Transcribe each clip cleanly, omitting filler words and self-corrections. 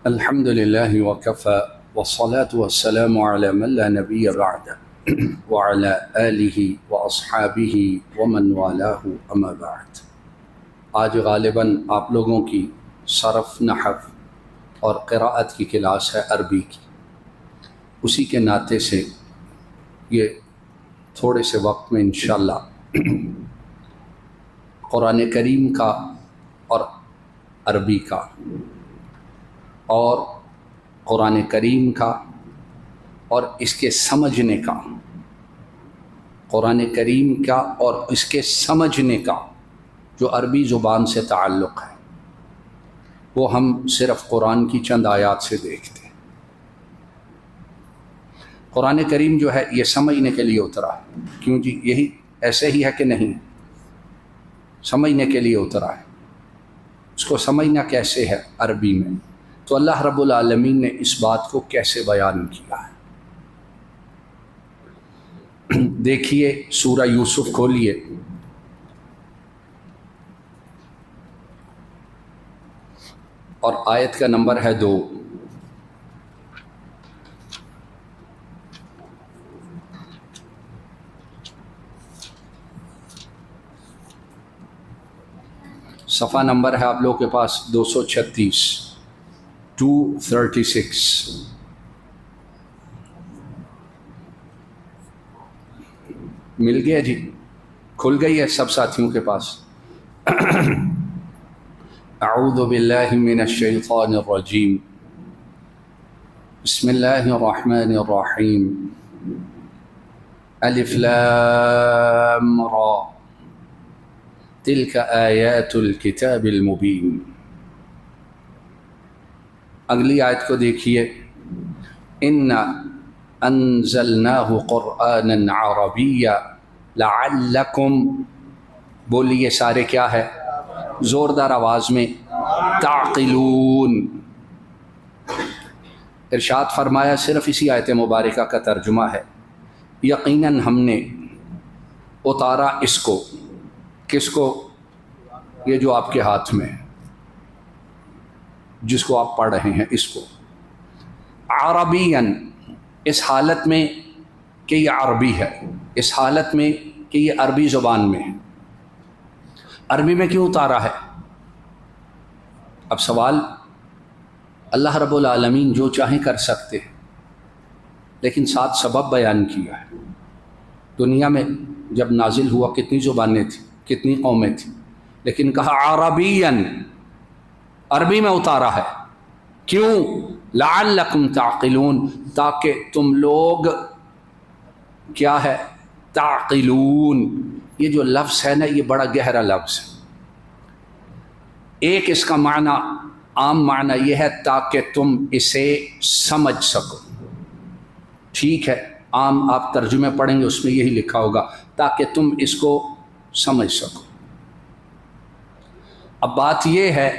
الحمد لله وكفى والصلاة والسلام على من لا نبي بعده وعلى آله وأصحابه ومن والاه أما بعد۔ آج غالباً آپ لوگوں کی صرف، نحو اور قراءت کی کلاس ہے عربی کی، اسی کے ناطے سے یہ تھوڑے سے وقت میں انشاءاللہ قرآن کریم کا اور عربی کا اور قرآن کریم کا اور اس کے سمجھنے کا، قرآن کریم کا اور اس کے سمجھنے کا جو عربی زبان سے تعلق ہے وہ ہم صرف قرآن کی چند آیات سے دیکھتے ہیں۔ قرآن کریم جو ہے یہ سمجھنے کے لیے اترا ہے، کیوں جی یہی ایسے ہی ہے کہ نہیں؟ سمجھنے کے لیے اترا ہے۔ اس کو سمجھنا کیسے ہے عربی میں؟ تو اللہ رب العالمین نے اس بات کو کیسے بیان کیا ہے؟ دیکھیے سورہ یوسف کھولیے، اور آیت کا نمبر ہے 2۔ صفحہ نمبر ہے آپ لوگوں کے پاس 236، 236۔ مل گیا جی؟ کھل گئی ہے سب ساتھیوں کے پاس؟ اعوذ باللہ من الشیطان الرجیم، بسم اللہ الرحمن الرحیم، الف لام را تلک آیات الکتاب المبین۔ اگلی آیت کو دیکھیے، اِنَّا انزلناہ قرآنا عربیا لعلکم، بولیے سارے کیا ہے زوردار آواز میں، تعقلون۔ ارشاد فرمایا صرف اسی آیت مبارکہ کا ترجمہ ہے، یقیناً ہم نے اتارا اس کو، کس کو؟ یہ جو آپ کے ہاتھ میں ہے، جس کو آپ پڑھ رہے ہیں، اس کو عربیاً، اس حالت میں کہ یہ عربی ہے، اس حالت میں کہ یہ عربی زبان میں ہے۔ عربی میں کیوں اتارا ہے؟ اب سوال، اللہ رب العالمین جو چاہیں کر سکتے ہیں، لیکن ساتھ سبب بیان کیا ہے۔ دنیا میں جب نازل ہوا کتنی زبانیں تھیں، کتنی قومیں تھیں، لیکن کہا عربیاً، عربی میں اتارا ہے۔ کیوں؟ لعلکم تعقلون، تاکہ تم لوگ کیا ہے؟ تعقلون۔ یہ جو لفظ ہے نا یہ بڑا گہرا لفظ ہے۔ ایک اس کا معنی، عام معنی یہ ہے تاکہ تم اسے سمجھ سکو، ٹھیک ہے؟ عام آپ ترجمے پڑھیں گے اس میں یہی لکھا ہوگا، تاکہ تم اس کو سمجھ سکو۔ اب بات یہ ہے،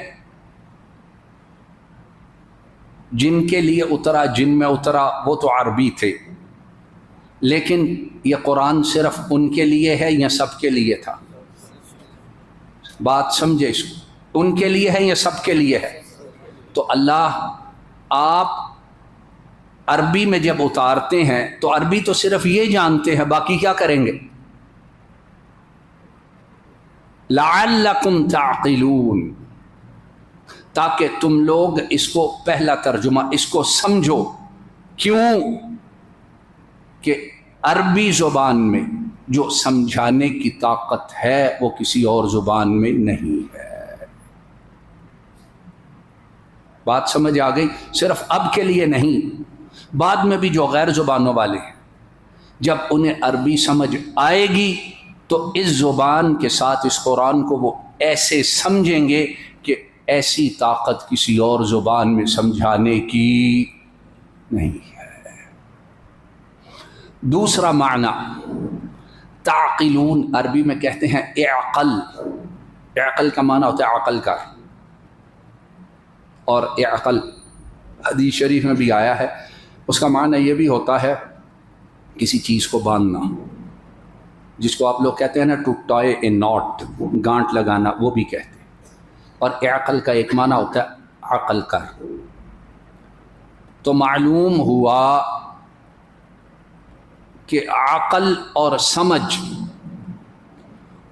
جن کے لیے اترا، جن میں اترا وہ تو عربی تھے، لیکن یہ قرآن صرف ان کے لیے ہے یا سب کے لیے تھا؟ بات سمجھے اس کو، ان کے لیے ہے یا سب کے لیے ہے؟ تو اللہ آپ عربی میں جب اتارتے ہیں تو عربی تو صرف یہ جانتے ہیں، باقی کیا کریں گے؟ لعلکم تعقلون، تاکہ تم لوگ اس کو، پہلا ترجمہ، اس کو سمجھو۔ کیوں؟ کہ عربی زبان میں جو سمجھانے کی طاقت ہے وہ کسی اور زبان میں نہیں ہے۔ بات سمجھ آ گئی؟ صرف اب کے لیے نہیں، بعد میں بھی جو غیر زبانوں والے ہیں، جب انہیں عربی سمجھ آئے گی تو اس زبان کے ساتھ اس قرآن کو وہ ایسے سمجھیں گے کہ ایسی طاقت کسی اور زبان میں سمجھانے کی نہیں ہے۔ دوسرا معنی تعقلون، عربی میں کہتے ہیں اعقل۔ اعقل کا معنی ہوتا ہے عقل کا، اور اعقل حدیث شریف میں بھی آیا ہے، اس کا معنی یہ بھی ہوتا ہے کسی چیز کو باندھنا، جس کو آپ لوگ کہتے ہیں نا ٹو ٹائی اے ناٹ، گانٹ لگانا، وہ بھی کہتے ہیں۔ اور عقل کا ایک معنی ہوتا ہے عقل کا، تو معلوم ہوا کہ عقل اور سمجھ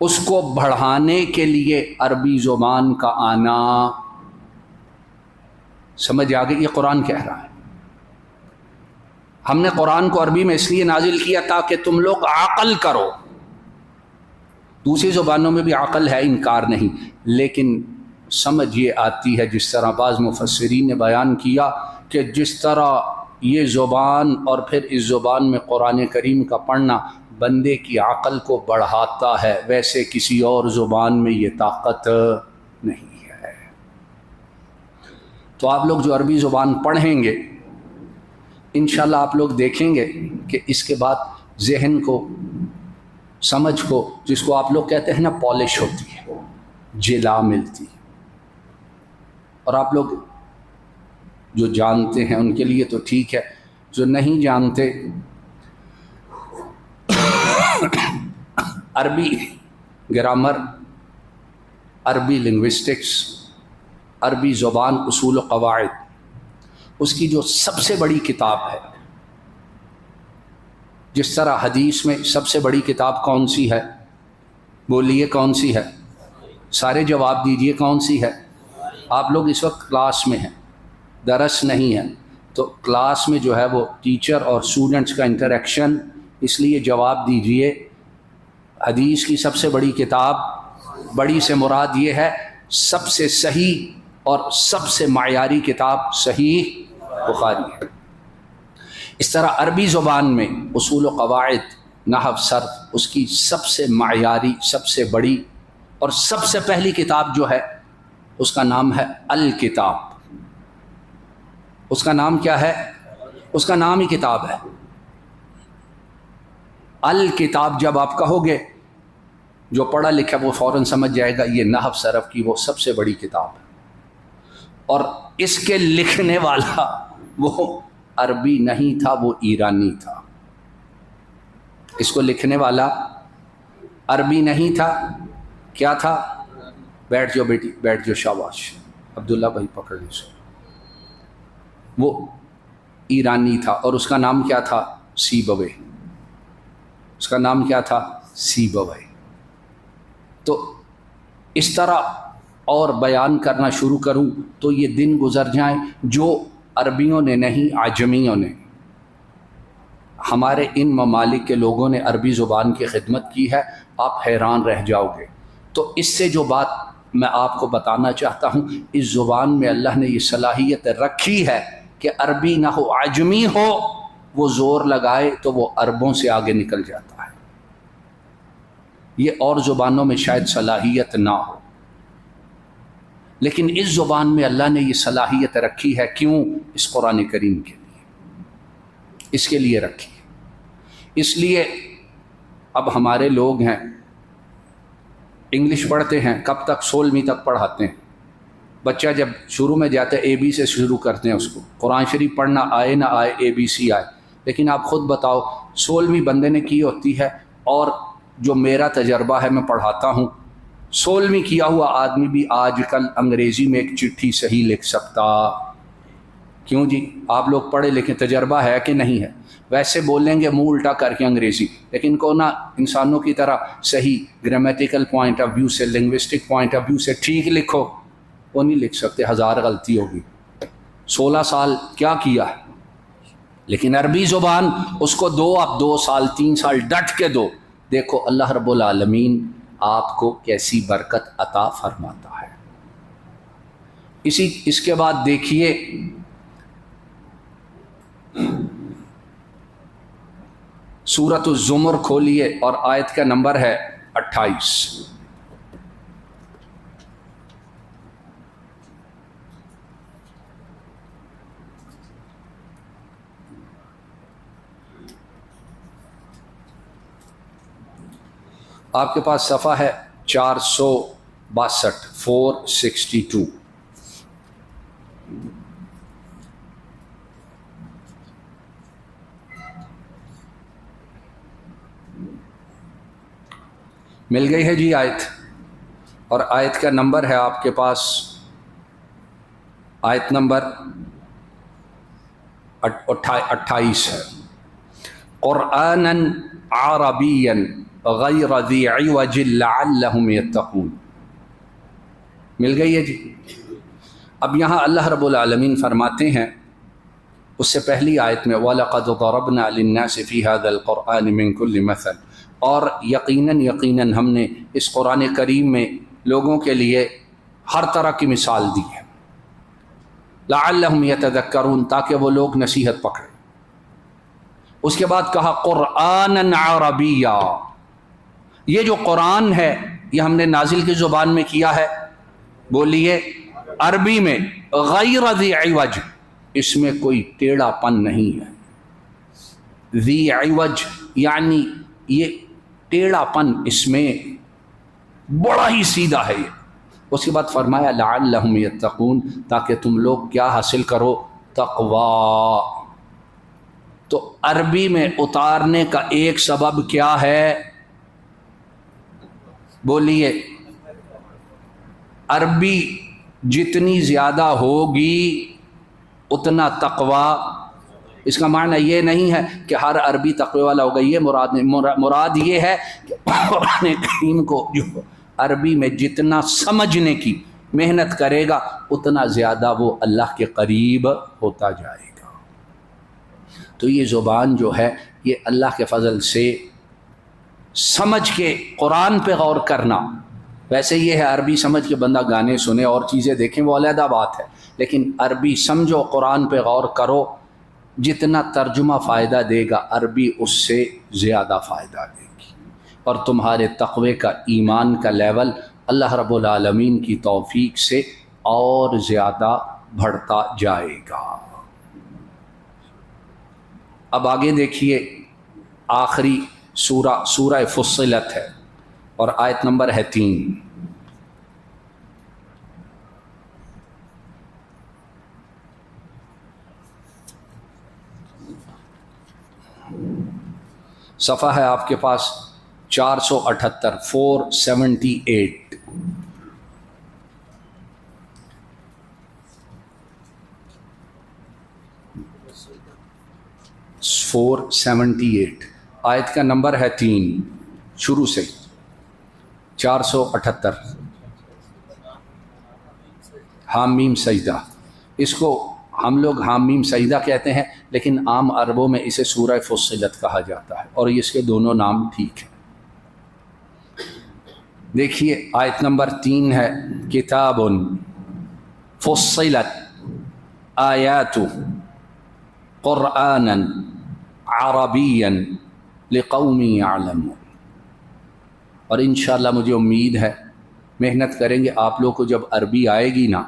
اس کو بڑھانے کے لیے عربی زبان کا آنا، سمجھ آ گئی؟ یہ قرآن کہہ رہا ہے۔ ہم نے قرآن کو عربی میں اس لیے نازل کیا تاکہ تم لوگ عقل کرو۔ دوسری زبانوں میں بھی عقل ہے، انکار نہیں، لیکن سمجھ یہ آتی ہے جس طرح بعض مفسرین نے بیان کیا کہ جس طرح یہ زبان اور پھر اس زبان میں قرآن کریم کا پڑھنا بندے کی عقل کو بڑھاتا ہے، ویسے کسی اور زبان میں یہ طاقت نہیں ہے۔ تو آپ لوگ جو عربی زبان پڑھیں گے انشاءاللہ آپ لوگ دیکھیں گے کہ اس کے بعد ذہن کو، سمجھ کو، جس کو آپ لوگ کہتے ہیں نا پالش ہوتی ہے، جلا ملتی ہے۔ اور آپ لوگ جو جانتے ہیں ان کے لیے تو ٹھیک ہے، جو نہیں جانتے عربی گرامر، عربی لنگوسٹکس، عربی زبان اصول و قواعد، اس کی جو سب سے بڑی کتاب ہے، جس طرح حدیث میں سب سے بڑی کتاب کون سی ہے؟ بولیے کون سی ہے؟ سارے جواب دیجئے کون سی ہے؟ آپ لوگ اس وقت کلاس میں ہیں، درس نہیں ہے، تو کلاس میں جو ہے وہ ٹیچر اور اسٹوڈنٹس کا انٹریکشن، اس لیے جواب دیجئے۔ حدیث کی سب سے بڑی کتاب، بڑی سے مراد یہ ہے سب سے صحیح اور سب سے معیاری کتاب صحیح بخاری ہے۔ اس طرح عربی زبان میں اصول و قواعد، نحو، صرف، اس کی سب سے معیاری، سب سے بڑی اور سب سے پہلی کتاب جو ہے اس کا نام ہے الکتاب۔ اس کا نام کیا ہے؟ اس کا نام ہی کتاب ہے، الکتاب۔ جب آپ کہو گے جو پڑھا لکھا وہ فوراً سمجھ جائے گا یہ نحو صرف کی وہ سب سے بڑی کتاب ہے، اور اس کے لکھنے والا وہ عربی نہیں تھا، وہ ایرانی تھا۔ اس کو لکھنے والا عربی نہیں تھا، کیا تھا؟ بیٹھ جاؤ بیٹی، بیٹھ جاؤ، شاباش عبداللہ بھائی، پکڑ لیجیے۔ وہ ایرانی تھا اور اس کا نام کیا تھا؟ سیبوے۔ اس کا نام کیا تھا؟ سیبوے۔ تو اس طرح اور بیان کرنا شروع کروں تو یہ دن گزر جائیں جو عربیوں نے نہیں، عجمیوں نے، ہمارے ان ممالک کے لوگوں نے عربی زبان کی خدمت کی ہے، آپ حیران رہ جاؤ گے۔ تو اس سے جو بات میں آپ کو بتانا چاہتا ہوں، اس زبان میں اللہ نے یہ صلاحیت رکھی ہے کہ عربی نہ ہو، عجمی ہو، وہ زور لگائے تو وہ عربوں سے آگے نکل جاتا ہے۔ یہ اور زبانوں میں شاید صلاحیت نہ ہو، لیکن اس زبان میں اللہ نے یہ صلاحیت رکھی ہے۔ کیوں؟ اس قرآن کریم کے لیے، اس کے لیے رکھی ہے۔ اس لیے اب ہمارے لوگ ہیں انگلش پڑھتے ہیں، کب تک؟ 16ویں تک پڑھاتے ہیں۔ بچہ جب شروع میں جاتا ہے اے بی سے شروع کرتے ہیں، اس کو قرآن شریف پڑھنا آئے نہ آئے، اے بی سی آئے، لیکن آپ خود بتاؤ 16ویں بندے نے کی ہوتی ہے، اور جو میرا تجربہ ہے میں پڑھاتا ہوں، 16ویں کیا ہوا آدمی بھی آج کل انگریزی میں ایک چٹھی صحیح لکھ سکتا۔ کیوں جی؟ آپ لوگ پڑھے لکھے، تجربہ ہے کہ نہیں ہے؟ ویسے بولیں گے منہ الٹا کر کے انگریزی، لیکن کو نا انسانوں کی طرح صحیح گرامیٹیکل پوائنٹ آف ویو سے، لنگوسٹک پوائنٹ آف ویو سے ٹھیک لکھو، وہ نہیں لکھ سکتے، 1000 غلطی ہوگی۔ 16 سال کیا کیا ہے، لیکن عربی زبان اس کو دو، آپ 2 سال 3 سال ڈٹ کے دو، دیکھو اللہ رب العالمین آپ کو کیسی برکت عطا فرماتا ہے۔ اس کے بعد دیکھیے سورۃ الزمر کھولیے اور آیت کا نمبر ہے 28۔ آپ کے پاس صفحہ ہے 462، 462۔ مل گئی ہے جی آیت، اور آیت کا نمبر ہے آپ کے پاس، آیت نمبر 28 ہے، قرآنا عربیا غیر ذی عوج لعلہم یتقون. مل گئی ہے جی. اب یہاں اللہ رب العالمین فرماتے ہیں اس سے پہلی آیت میں وَلَقَدْ ضَرَبْنَا لِلنَّاسِ فِي هَذَا الْقُرْآنِ مِنْ كُلِّ مَثَلٍ، اور یقیناً ہم نے اس قرآن کریم میں لوگوں کے لیے ہر طرح کی مثال دی ہے، لعلہم یتذکرون، تاکہ وہ لوگ نصیحت پکڑیں. اس کے بعد کہا قرآناً عربیہ، یہ جو قرآن ہے یہ ہم نے نازل کی زبان میں کیا ہے، بولیے عربی میں، غیر ذی عوج، اس میں کوئی ٹیڑھا پن نہیں ہے. ذی عوج یعنی یہ ٹیڑھا پن اس میں بڑا ہی سیدھا ہے یہ. اس کے بعد فرمایا لعلہم یتقون، تاکہ تم لوگ کیا حاصل کرو، تقوی. تو عربی میں اتارنے کا ایک سبب کیا ہے، بولیے. عربی جتنی زیادہ ہوگی اتنا تقوی. اس کا معنی یہ نہیں ہے کہ ہر عربی تقوی والا ہوگا، یہ مراد نہیں. مراد یہ ہے کہ قرآن کریم کو جو عربی میں جتنا سمجھنے کی محنت کرے گا اتنا زیادہ وہ اللہ کے قریب ہوتا جائے گا. تو یہ زبان جو ہے یہ اللہ کے فضل سے سمجھ کے قرآن پہ غور کرنا. ویسے یہ ہے عربی سمجھ کے بندہ گانے سنے اور چیزیں دیکھیں، وہ علیحدہ بات ہے، لیکن عربی سمجھو، قرآن پہ غور کرو. جتنا ترجمہ فائدہ دے گا عربی اس سے زیادہ فائدہ دے گی، اور تمہارے تقوی کا، ایمان کا لیول اللہ رب العالمین کی توفیق سے اور زیادہ بڑھتا جائے گا. اب آگے دیکھیے، آخری سورہ فصلت ہے اور آیت نمبر ہے 3. صفحہ ہے آپ کے پاس 478، 478. آیت کا نمبر ہے 3 شروع سے 478. حامیم سجدہ، اس کو ہم لوگ حامیم سجدہ کہتے ہیں، لیکن عام عربوں میں اسے سورہ فصلت کہا جاتا ہے، اور اس کے دونوں نام ٹھیک ہیں. دیکھیے آیت نمبر 3 ہے، کتاب فصلت آیات قرآنا عربیا لقوم یعلمون. اور انشاءاللہ مجھے امید ہے محنت کریں گے آپ لوگ کو، جب عربی آئے گی نا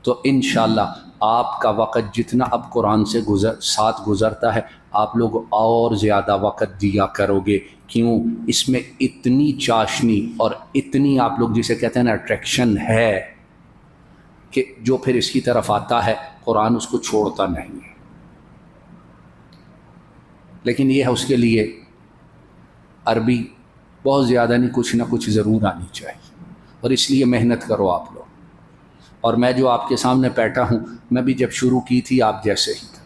تو انشاءاللہ آپ کا وقت جتنا اب قرآن سے ساتھ گزرتا ہے آپ لوگ اور زیادہ وقت دیا کرو گے. کیوں؟ اس میں اتنی چاشنی اور اتنی آپ لوگ جسے کہتے ہیں نا اٹریکشن ہے کہ جو پھر اس کی طرف آتا ہے قرآن اس کو چھوڑتا نہیں ہے. لیکن یہ ہے اس کے لیے عربی بہت زیادہ نہیں، کچھ نہ کچھ ضرور آنی چاہیے، اور اس لیے محنت کرو آپ لوگ. اور میں جو آپ کے سامنے بیٹھا ہوں، میں بھی جب شروع کی تھی آپ جیسے ہی تھا،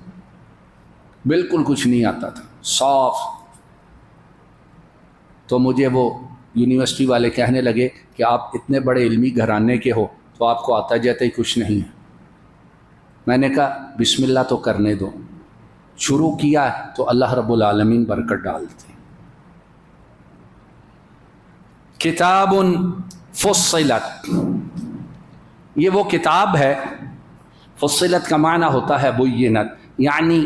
بالکل کچھ نہیں آتا تھا، صاف. تو مجھے وہ یونیورسٹی والے کہنے لگے کہ آپ اتنے بڑے علمی گھرانے کے ہو تو آپ کو آتا جاتا ہی کچھ نہیں ہے. میں نے کہا بسم اللہ تو کرنے دو، شروع کیا تو اللہ رب العالمین برکت ڈالتے. کتاب فصلت، یہ وہ کتاب ہے. فصلت کا معنی ہوتا ہے بینت، یعنی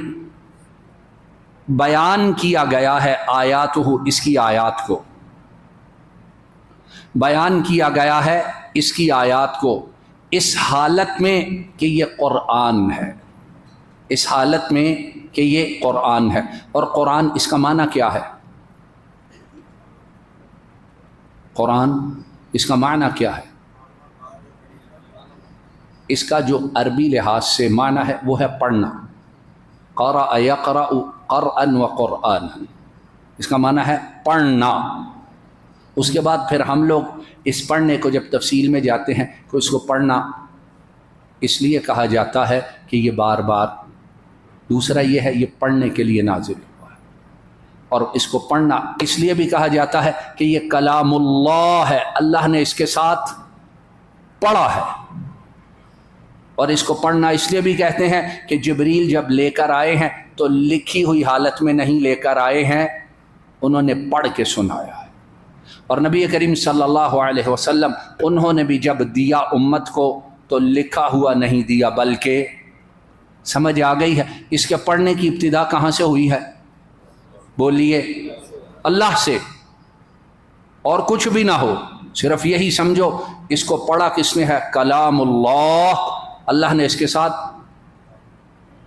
بیان کیا گیا ہے، آیاتہ، اس کی آیات کو بیان کیا گیا ہے، اس کی آیات کو، اس حالت میں کہ یہ قرآن ہے، اس حالت میں کہ یہ قرآن ہے. اور قرآن اس کا معنی کیا ہے؟ قرآن اس کا معنی کیا ہے؟ اس کا جو عربی لحاظ سے معنی ہے وہ ہے پڑھنا. قرأ یقرأ قرأ وقرآنا، اس کا معنی ہے پڑھنا. اس کے بعد پھر ہم لوگ اس پڑھنے کو جب تفصیل میں جاتے ہیں تو اس کو پڑھنا اس لیے کہا جاتا ہے کہ یہ بار بار دوسرا یہ ہے یہ پڑھنے کے لیے نازل ہوا ہے، اور اس کو پڑھنا اس لیے بھی کہا جاتا ہے کہ یہ کلام اللہ ہے، اللہ نے اس کے ساتھ پڑھا ہے۔ اور اس کو پڑھنا اس لیے بھی کہتے ہیں کہ جبریل جب لے کر آئے ہیں تو لکھی ہوئی حالت میں نہیں لے کر آئے ہیں، انہوں نے پڑھ کے سنایا ہے۔ اور نبی کریم صلی اللہ علیہ وسلم انہوں نے بھی جب دیا امت کو تو لکھا ہوا نہیں دیا، بلکہ سمجھ آ گئی ہے اس کے پڑھنے کی ابتدا کہاں سے ہوئی ہے؟ بولیے، اللہ سے، اور کچھ بھی نہ ہو، صرف یہی سمجھو اس کو پڑھا کس نے ہے؟ کلام اللہ، اللہ نے اس کے ساتھ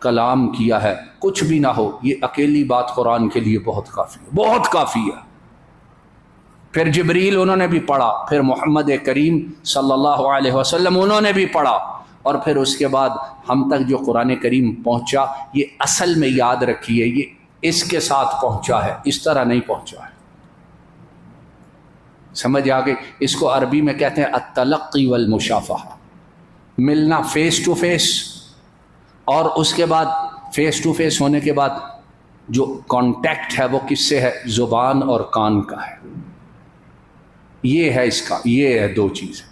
کلام کیا ہے، کچھ بھی نہ ہو، یہ اکیلی بات قرآن کے لیے بہت کافی ہے، بہت کافی ہے۔ پھر جبریل انہوں نے بھی پڑھا، پھر محمد کریم صلی اللہ علیہ وسلم انہوں نے بھی پڑھا، اور پھر اس کے بعد ہم تک جو قرآن کریم پہنچا، یہ اصل میں یاد رکھیے یہ اس کے ساتھ پہنچا ہے، اس طرح نہیں پہنچا ہے۔ سمجھ آگئی؟ اس کو عربی میں کہتے ہیں التلقی والمشافہہ، ملنا فیس ٹو فیس، اور اس کے بعد فیس ٹو فیس ہونے کے بعد جو کانٹیکٹ ہے وہ کس سے ہے؟ زبان اور کان کا ہے۔ یہ ہے اس کا، یہ ہے دو چیزیں۔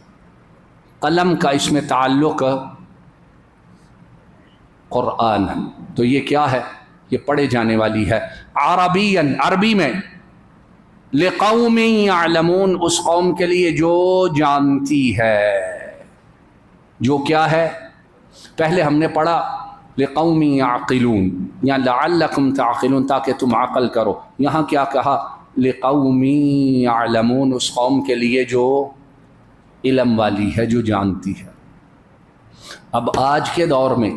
قلم کا اس میں تعلق قرآن ہے، تو یہ کیا ہے؟ یہ پڑھے جانے والی ہے عربین، عربی میں، لقوم یعلمون، اس قوم کے لیے جو جانتی ہے، جو کیا ہے؟ پہلے ہم نے پڑھا لقوم یعقلون یا لعلکم تعقلون، تاکہ تم عقل کرو، یہاں کیا کہا؟ لقوم یعلمون، اس قوم کے لیے جو علم والی ہے، جو جانتی ہے۔ اب آج کے دور میں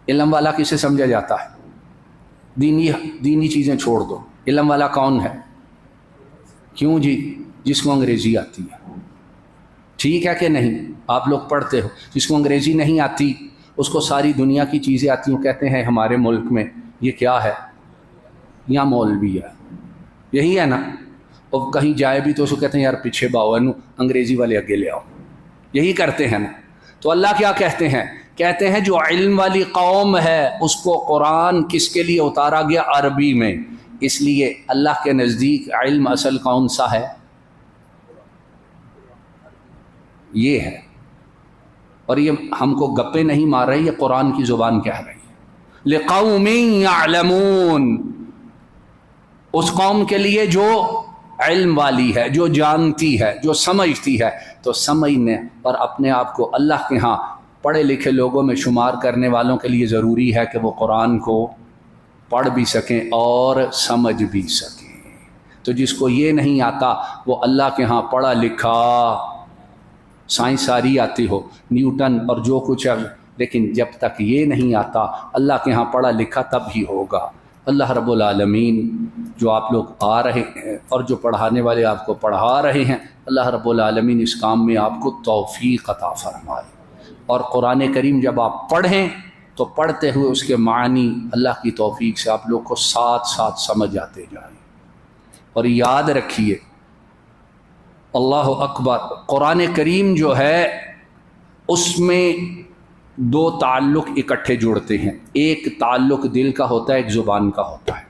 علم والا کسے سمجھا جاتا ہے؟ دینی چیزیں چھوڑ دو، علم والا کون ہے؟ کیوں جی؟ جس کو انگریزی آتی ہے، ٹھیک ہے کہ نہیں؟ آپ لوگ پڑھتے ہو، جس کو انگریزی نہیں آتی اس کو ساری دنیا کی چیزیں آتی ہوں، کہتے ہیں ہمارے ملک میں یہ کیا ہے؟ یہاں مولوی ہے، یہی ہے نا؟ اور کہیں جائے بھی تو اس کو کہتے ہیں یار پیچھے باؤ، انگریزی والے اگے لے آؤ، یہی کرتے ہیں نا۔ تو اللہ کیا کہتے ہیں؟ کہتے ہیں جو علم والی قوم ہے اس کو قرآن کس کے لیے اتارا گیا؟ عربی میں، اس لیے اللہ کے نزدیک علم اصل کون سا ہے؟ یہ ہے، اور یہ ہم کو گپے نہیں مار رہی، یہ قرآن کی زبان کہہ رہی ہے۔ لقوم یعلمون، اس قوم کے لیے جو علم والی ہے، جو جانتی ہے، جو سمجھتی ہے۔ تو سمجھنے اور اپنے آپ کو اللہ کے ہاں پڑھے لکھے لوگوں میں شمار کرنے والوں کے لیے ضروری ہے کہ وہ قرآن کو پڑھ بھی سکیں اور سمجھ بھی سکیں۔ تو جس کو یہ نہیں آتا وہ اللہ کے ہاں پڑھا لکھا، سائنس ساری آتی ہو، نیوٹن اور جو کچھ ہے، لیکن جب تک یہ نہیں آتا اللہ کے ہاں پڑھا لکھا تب ہی ہوگا۔ اللہ رب العالمین جو آپ لوگ آ رہے ہیں اور جو پڑھانے والے آپ کو پڑھا رہے ہیں، اللہ رب العالمین اس کام میں آپ کو توفیق عطا فرمائے، اور قرآن کریم جب آپ پڑھیں تو پڑھتے ہوئے اس کے معنی اللہ کی توفیق سے آپ لوگ کو ساتھ ساتھ سمجھ آتے جائیں۔ اور یاد رکھیے، اللہ اکبر، قرآن کریم جو ہے اس میں دو تعلق اکٹھے جڑتے ہیں، ایک تعلق دل کا ہوتا ہے، ایک زبان کا ہوتا ہے۔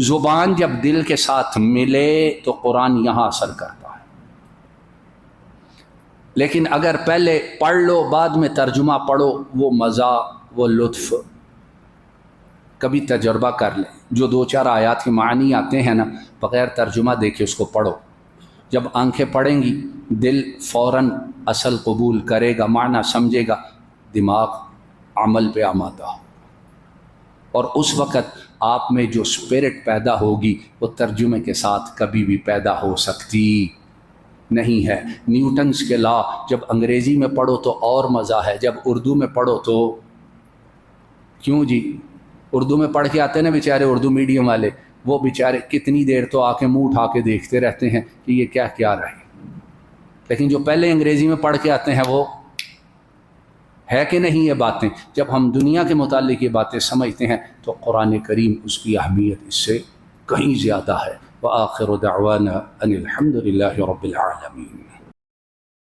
زبان جب دل کے ساتھ ملے تو قرآن یہاں اثر کرتا ہے، لیکن اگر پہلے پڑھ لو بعد میں ترجمہ پڑھو، وہ مزہ، وہ لطف کبھی تجربہ کر لیں۔ جو دو چار آیات کے معنی آتے ہیں نا، بغیر ترجمہ دیکھے اس کو پڑھو، جب آنکھیں پڑھیں گی دل فوراً اصل قبول کرے گا، معنی سمجھے گا، دماغ عمل پہ آمادہ ہو، اور اس وقت آپ میں جو اسپرٹ پیدا ہوگی وہ ترجمے کے ساتھ کبھی بھی پیدا ہو سکتی نہیں ہے۔ نیوٹنز کے لا جب انگریزی میں پڑھو تو اور مزہ ہے، جب اردو میں پڑھو تو کیوں جی؟ اردو میں پڑھ کے آتے ہیں نا بیچارے اردو میڈیم والے، وہ بیچارے کتنی دیر تو آ کے منہ اٹھا کے دیکھتے رہتے ہیں کہ یہ کیا کیا رہے، لیکن جو پہلے انگریزی میں پڑھ کے آتے ہیں وہ ہے کہ نہیں یہ باتیں؟ جب ہم دنیا کے متعلق یہ باتیں سمجھتے ہیں تو قرآن کریم اس کی اہمیت اس سے کہیں زیادہ ہے۔ وآخر دعوانا ان الحمد للہ رب العالمین۔